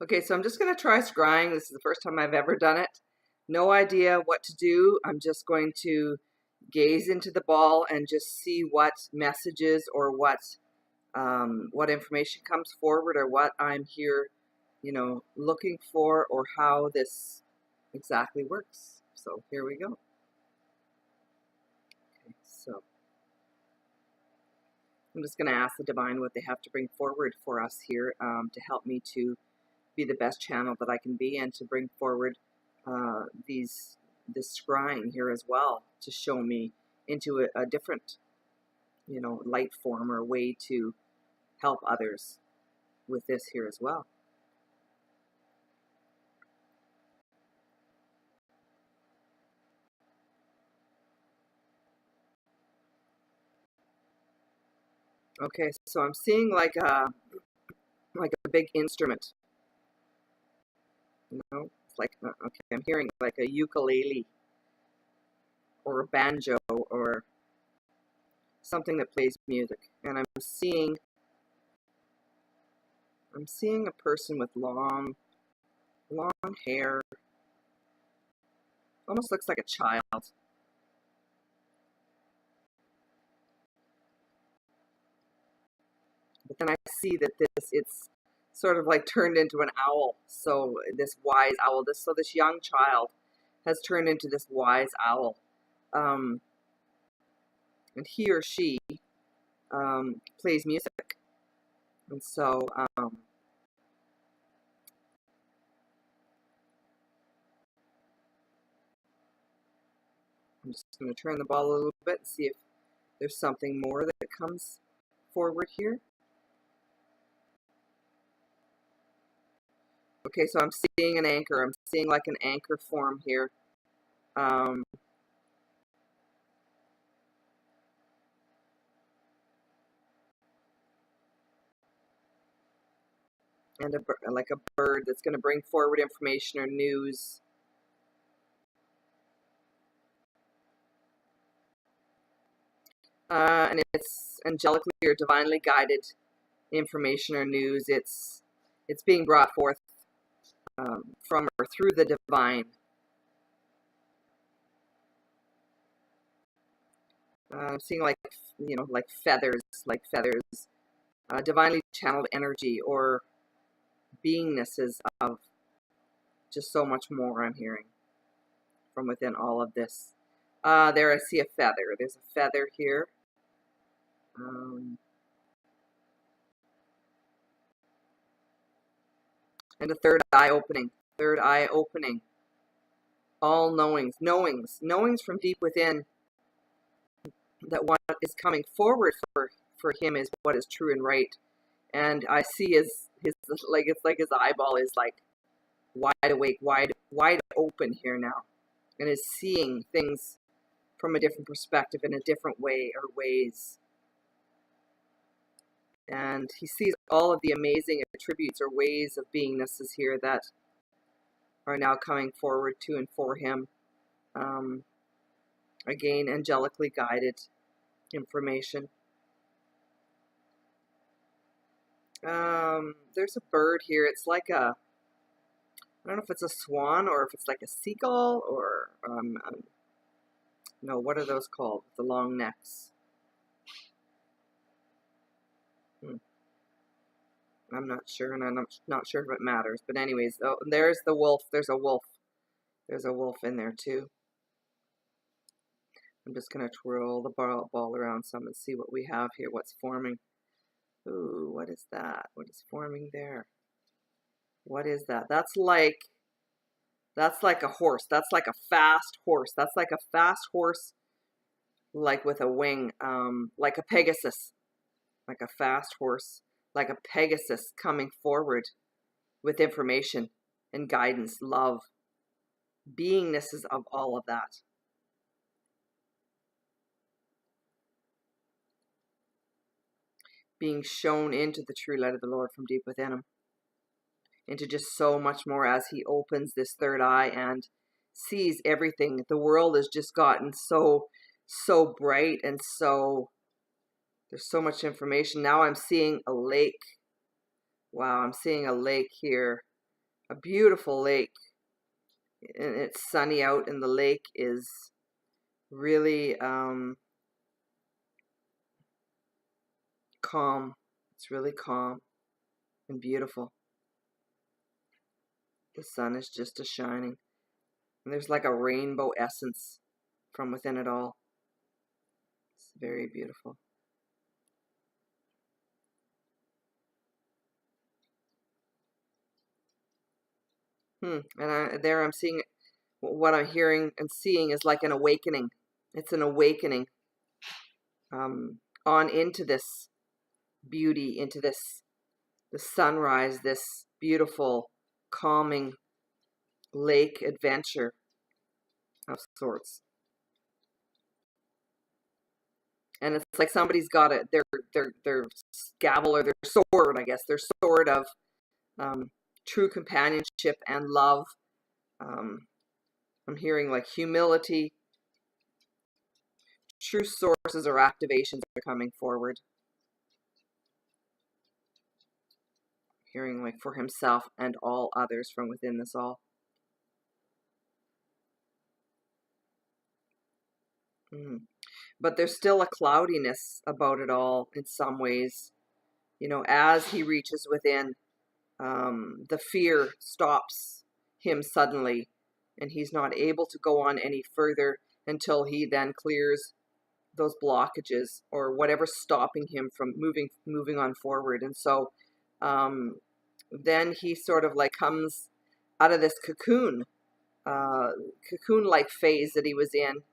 Okay, so I'm just going to try scrying. This is the first time I've ever done it. No idea what to do. I'm just going to gaze into the ball and just see what messages or what information comes forward, or what I'm here, looking for, or how this exactly works. So here we go. Okay, so I'm just going to ask the divine what they have to bring forward for us here, to help me to be the best channel that I can be, and to bring forward this scrying here as well, to show me into a different, light form or way to help others with this here as well. Okay, so I'm seeing like a big instrument. It's like, okay, I'm hearing like a ukulele or a banjo or something that plays music, and I'm seeing a person with long hair. Almost looks like a child. But then I see that it's sort of like turned into an owl. So this wise owl, this young child has turned into this wise owl. And he or she plays music. And so I'm just going to turn the ball a little bit and see if there's something more that comes forward here. Okay, so I'm seeing an anchor. I'm seeing like an anchor form here. And like a bird that's going to bring forward information or news. And it's angelically or divinely guided information or news. It's being brought forth from or through the divine. I'm seeing like feathers, divinely channeled energy, or beingnesses of just so much more. I'm hearing from within all of this. There I see a feather. There's a feather here. And a third eye opening. Third eye opening. All knowings from deep within, that what is coming forward for him is what is true and right. And I see his like, it's like his eyeball is like wide awake, wide open here now, and is seeing things from a different perspective, in a different way or ways. And he sees all of the amazing attributes or ways of beingnesses here that are now coming forward to and for him. Again, angelically guided information. There's a bird here. It's like I don't know if it's a swan or if it's like a seagull, or no, what are those called? The long necks. I'm not sure, and I'm not sure if it matters. But anyways, oh, there's the wolf. There's a wolf. There's a wolf in there too. I'm just going to twirl the ball around some and see what we have here, what's forming. Ooh, what is that? What is forming there? What is that? That's like a horse. That's like a fast horse. That's like a fast horse, like with a wing, like a Pegasus. Like a fast horse, like a Pegasus coming forward with information and guidance, love, beingnesses of all of that. Being shown into the true light of the Lord from deep within him, into just so much more as he opens this third eye and sees everything. The world has just gotten so bright, and there's so much information. Now I'm seeing a lake. Wow, I'm seeing a lake here. a beautiful lake, and it's sunny out, and the lake is really calm. It's really calm and beautiful. The sun is just a shining, and there's like a rainbow essence from within it all. It's very beautiful. And there I'm seeing, what I'm hearing and seeing is like an awakening. It's an awakening on into this beauty, into this, the sunrise, this beautiful, calming lake adventure of sorts. And it's like somebody's got their gavel or their sword, I guess, their sword of true companionship and love. I'm hearing like humility. True sources or activations are coming forward. Hearing like for himself and all others from within this all. But there's still a cloudiness about it all in some ways. You know, as he reaches within, the fear stops him suddenly, and he's not able to go on any further until he then clears those blockages or whatever's stopping him from moving on forward. And so then he sort of like comes out of this cocoon-like phase that he was in,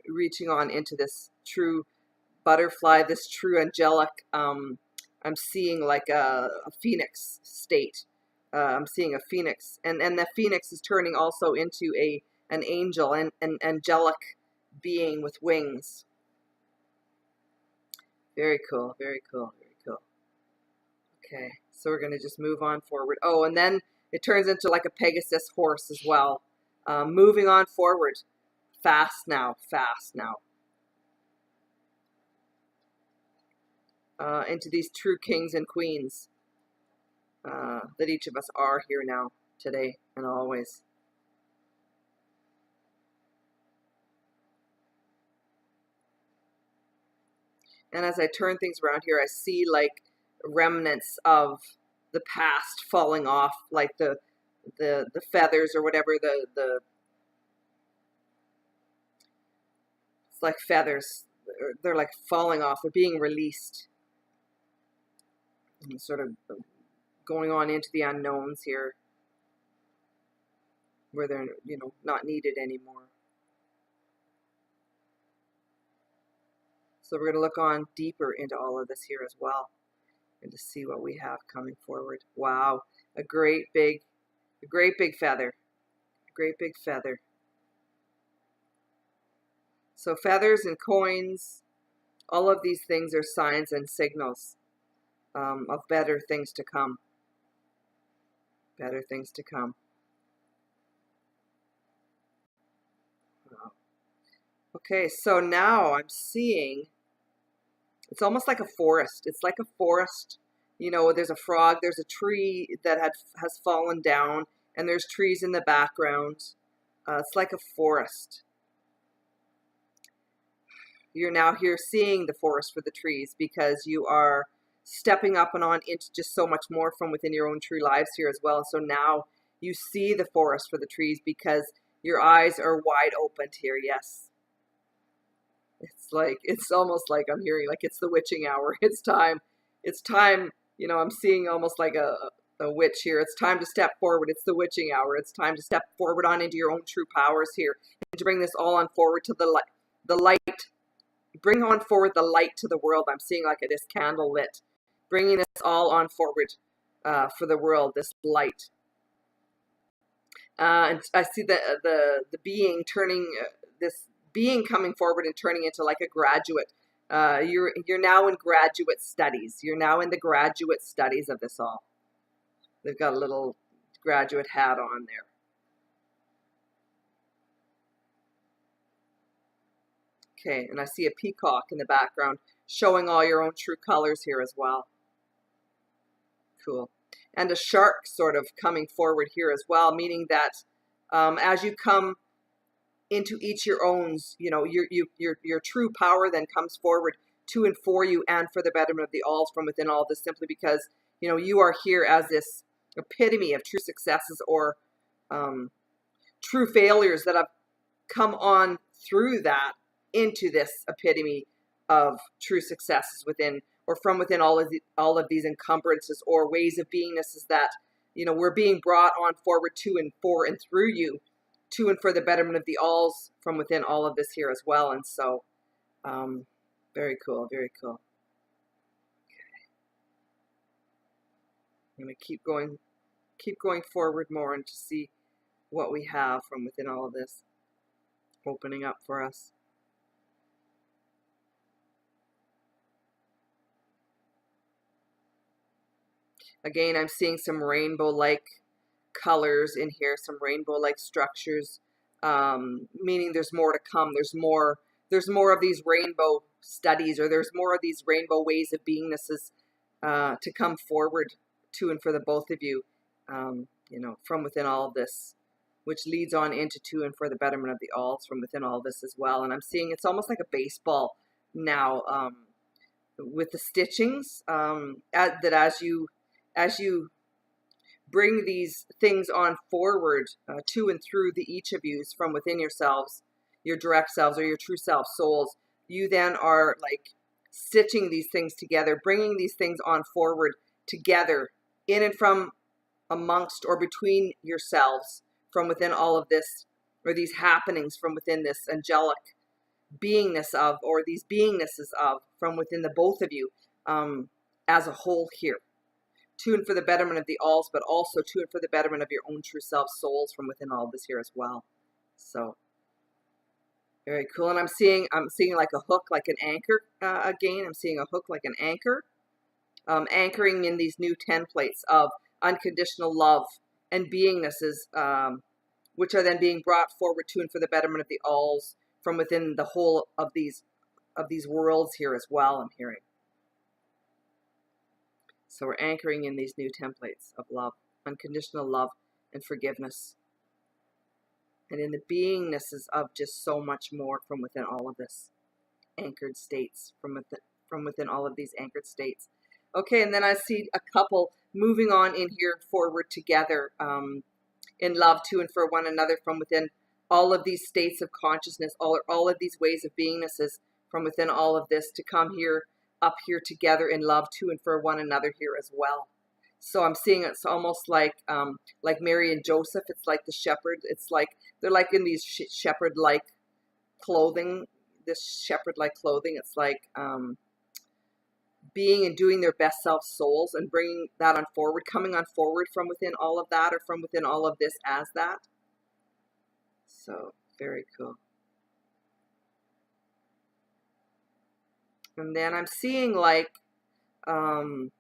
reaching on into this true butterfly, this true angelic, I'm seeing like a phoenix state. I'm seeing a phoenix, and the phoenix is turning also into an angel, and an angelic being with wings. Very cool, very cool, very cool. Okay, so we're going to just move on forward. Oh, and then it turns into like a Pegasus horse as well. Moving on forward. Fast now, fast now. Into these true kings and queens that each of us are here now, today, and always. And as I turn things around here, I see like remnants of the past falling off, like the feathers or whatever, it's like feathers. They're like falling off. They're being released. And sort of going on into the unknowns here, where they're, you know, not needed anymore. So we're going to look on deeper into all of this here as well, and to see what we have coming forward. Wow, a great big feather, a great big feather. So feathers and coins, all of these things are signs and signals of better things to come. Better things to come. Okay, so now I'm seeing, it's almost like a forest. It's like a forest. You know, there's a frog, there's a tree that has fallen down, and there's trees in the background. It's like a forest. You're now here seeing the forest for the trees, because you are stepping up and on into just so much more from within your own true lives here as well. So now you see the forest for the trees because your eyes are wide opened here. Yes. It's like, it's almost like I'm hearing like it's the witching hour. It's time. It's time. You know, I'm seeing almost like a witch here. It's time to step forward. It's the witching hour. It's time to step forward on into your own true powers here, and to bring this all on forward to the light. The light. Bring on forward the light to the world. I'm seeing like this candle lit, bringing this all on forward for the world. This light. And I see the being turning this being coming forward and turning into like a graduate. You're now in graduate studies. You're now in the graduate studies of this all. They've got a little graduate hat on there. Okay, and I see a peacock in the background showing all your own true colors here as well. cool. And a shark sort of coming forward here as well, meaning that as you come into each your owns, you know, your true power then comes forward to and for you and for the betterment of the alls from within all this, simply because, you know, you are here as this epitome of true successes or true failures that have come on through that into this epitome of true successes within or from within all of these encumbrances or ways of beingnesses that, you know, we're being brought on forward to and for and through you, to and for the betterment of the alls from within all of this here as well. And so very cool, very cool. Okay. I'm going to keep going forward more and to see what we have from within all of this opening up for us. Again, I'm seeing some rainbow-like colors in here, some rainbow-like structures, meaning there's more to come. There's more of these rainbow studies, or there's more of these rainbow ways of beingnesses to come forward to and for the both of you, you know, from within all of this, which leads on into to and for the betterment of the alls from within all of this as well. And I'm seeing it's almost like a baseball now with the stitchings, that as you bring these things on forward to and through each of you from within yourselves, your direct selves or your true self souls, you then are like stitching these things together, bringing these things on forward together in and from amongst or between yourselves from within all of this, or these happenings from within this angelic beingness of, or these beingnesses of, from within the both of you as a whole here, to and for the betterment of the alls, but also to and for the betterment of your own true self souls from within all of this here as well. So very cool. And I'm seeing like a hook, like an anchor again. I'm seeing a hook like an anchor, anchoring in these new templates of unconditional love and beingnesses, which are then being brought forward to and for the betterment of the alls from within the whole of these worlds here as well, I'm hearing. So we're anchoring in these new templates of love, unconditional love and forgiveness, and in the beingnesses of just so much more from within all of this anchored states, from within all of these anchored states. Okay, and then I see a couple moving on in here forward together in love to and for one another from within all of these states of consciousness, all of these ways of beingnesses from within all of this to come here, up here together in love to and for one another here as well. So I'm seeing it's almost like Mary and Joseph. It's like the shepherd. It's like they're like in these shepherd-like clothing. This shepherd-like clothing. It's like being and doing their best self souls and bringing that on forward, coming on forward from within all of that, or from within all of this as that. So very cool. And then I'm seeing or I'm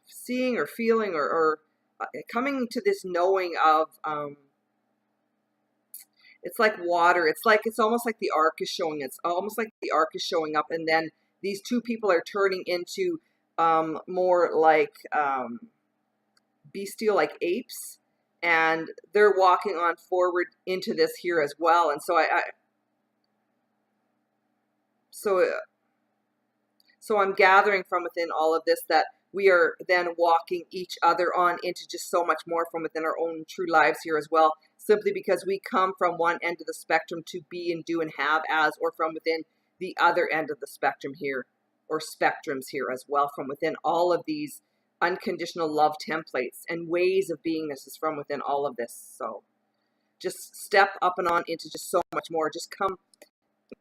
seeing or feeling or coming to this knowing of, it's like water. It's almost like the ark is showing. It's almost like the ark is showing up, and then these two people are turning into more like bestial, like apes, and they're walking on forward into this here as well. And so so I'm gathering from within all of this that we are then walking each other on into just so much more from within our own true lives here as well, simply because we come from one end of the spectrum to be and do and have as, or from within the other end of the spectrum here, or spectrums here as well, from within all of these unconditional love templates and ways of beingnesses from within all of this. So just step up and on into just so much more. Just come,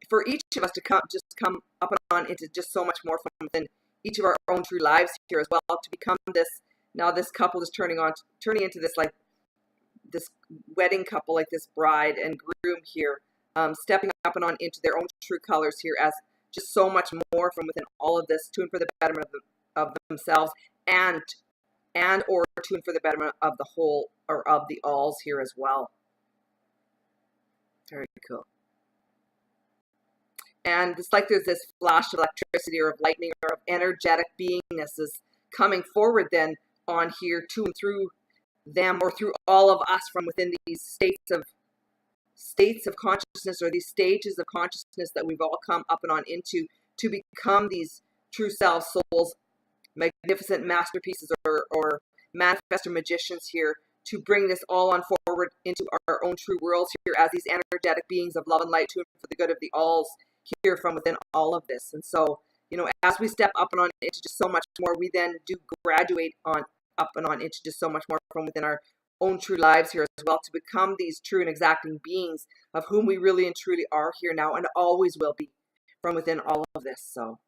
for each of us to come up and on into just so much more from within each of our own true lives here as well, to become this. Now this couple is turning into this, like this wedding couple, like this bride and groom here, stepping up and on into their own true colors here as just so much more from within all of this, to and for the betterment of themselves and or to and for the betterment of the whole, or of the alls here as well. Very cool. And it's like there's this flash of electricity or of lightning or of energetic beingnesses coming forward then on here to and through them, or through all of us from within these states of consciousness, or these stages of consciousness that we've all come up and on into, to become these true self souls, magnificent masterpieces, or manifestor magicians here, to bring this all on forward into our own true worlds here as these energetic beings of love and light, to and for the good of the alls here from within all of this. And so, you know, as we step up and on into just so much more, we then do graduate on up and on into just so much more from within our own true lives here as well, to become these true and exacting beings of whom we really and truly are here now and always will be from within all of this. So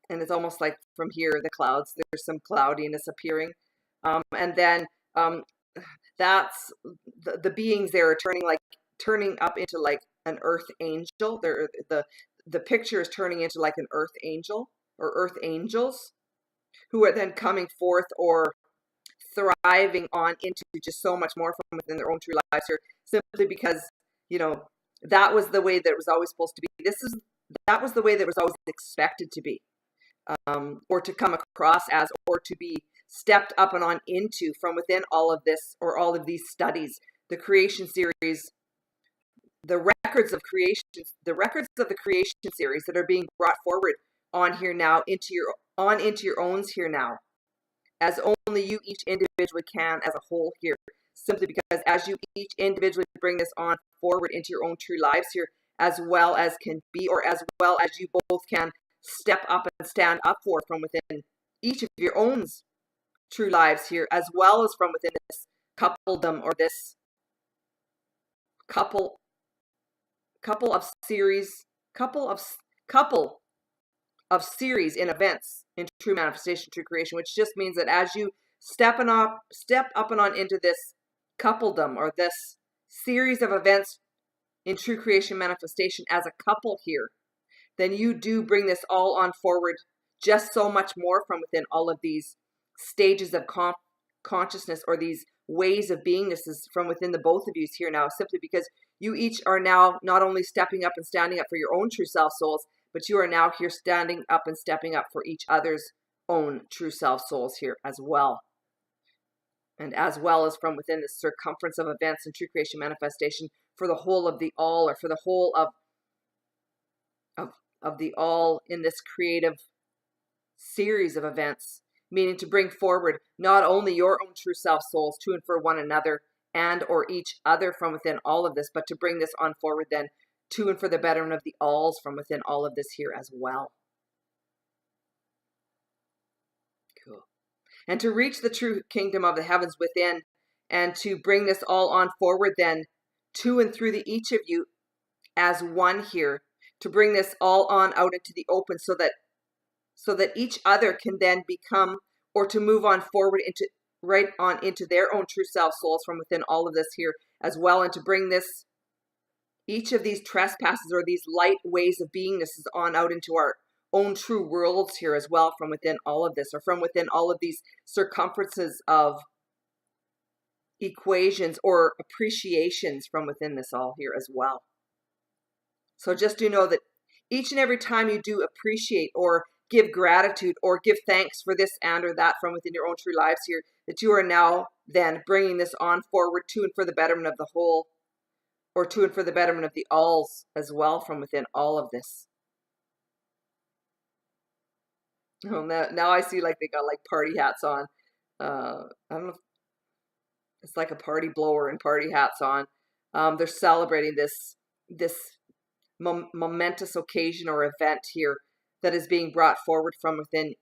and it's almost like from here, the clouds, there's some cloudiness appearing, and then that's the beings there are turning up into like an earth angel. They're the picture is turning into like an earth angel or earth angels, who are then coming forth or thriving on into just so much more from within their own true lives here, simply because, you know, that was the way that it was always supposed to be. That was the way that it was always expected to be, or to come across as, or to be stepped up and on into from within all of this, or all of these studies, the creation series, the records of the creation series that are being brought forward on here now into your owns here now, as only you each individually can as a whole here, simply because as you each individually bring this on forward into your own true lives here, as well as can be, or as well as you both can step up and stand up for from within each of your own true lives here, as well as from within this coupledom, or this couple of series in events in true manifestation, true creation, which just means that as you step up and on into this coupledom, or this series of events in true creation manifestation as a couple here, then you do bring this all on forward just so much more from within all of these stages of consciousness, or these ways of beingnesses from within the both of you here now, simply because you each are now not only stepping up and standing up for your own true self souls, but you are now here standing up and stepping up for each other's own true self souls here as well. And as well as from within the circumference of events and true creation manifestation for the whole of the all, or for the whole of the all in this creative series of events, meaning to bring forward not only your own true self souls to and for one another and or each other from within all of this, but to bring this on forward then to and for the betterment of the alls from within all of this here as well. Cool. And to reach the true kingdom of the heavens within, and to bring this all on forward then to and through each of you as one here, to bring this all on out into the open, so that each other can then become, or to move on forward into right on into their own true self souls from within all of this here as well, and to bring this, each of these trespasses, or these light ways of beingnesses, on out into our own true worlds here as well from within all of this, or from within all of these circumferences of equations or appreciations from within this all here as well. So just do know that each and every time you do appreciate or give gratitude or give thanks for this and or that from within your own true lives here, that you are now then bringing this on forward to and for the betterment of the whole, or to and for the betterment of the alls as well from within all of this. Oh, now I see like they got like party hats on. I don't know. It's like a party blower and party hats on. They're celebrating this momentous occasion or event here that is being brought forward from within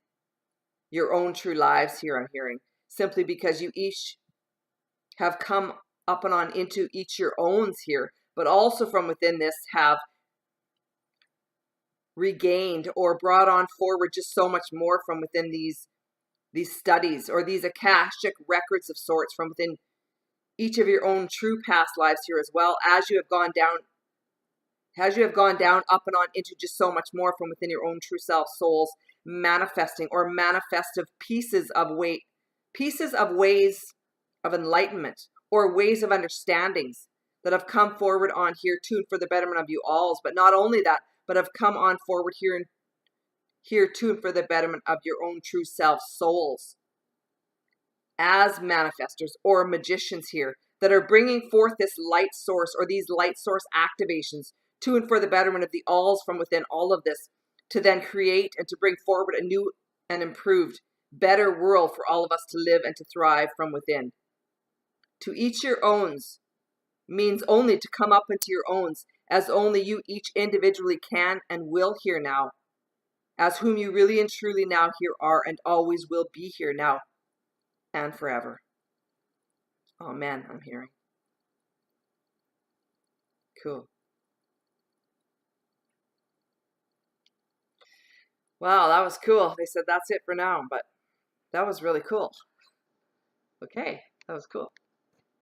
your own true lives here, I'm hearing, simply because you each have come up and on into each your owns here, but also from within this have regained or brought on forward just so much more from within these studies, or these akashic records of sorts from within each of your own true past lives here as well, as you have gone down up and on into just so much more from within your own true self souls, manifesting or manifestive pieces of ways of enlightenment, or ways of understandings that have come forward on here tuned for the betterment of you alls. But not only that, but have come on forward here and here tuned for the betterment of your own true self souls as manifestors or magicians here that are bringing forth this light source or these light source activations to and for the betterment of the alls from within all of this, to then create and to bring forward a new and improved, better world for all of us to live and to thrive from within. To each your owns means only to come up into your owns as only you each individually can and will here now, as whom you really and truly now here are and always will be here now and forever. Amen, I'm hearing. Cool. Wow, that was cool. They said that's it for now, but that was really cool. Okay, that was cool.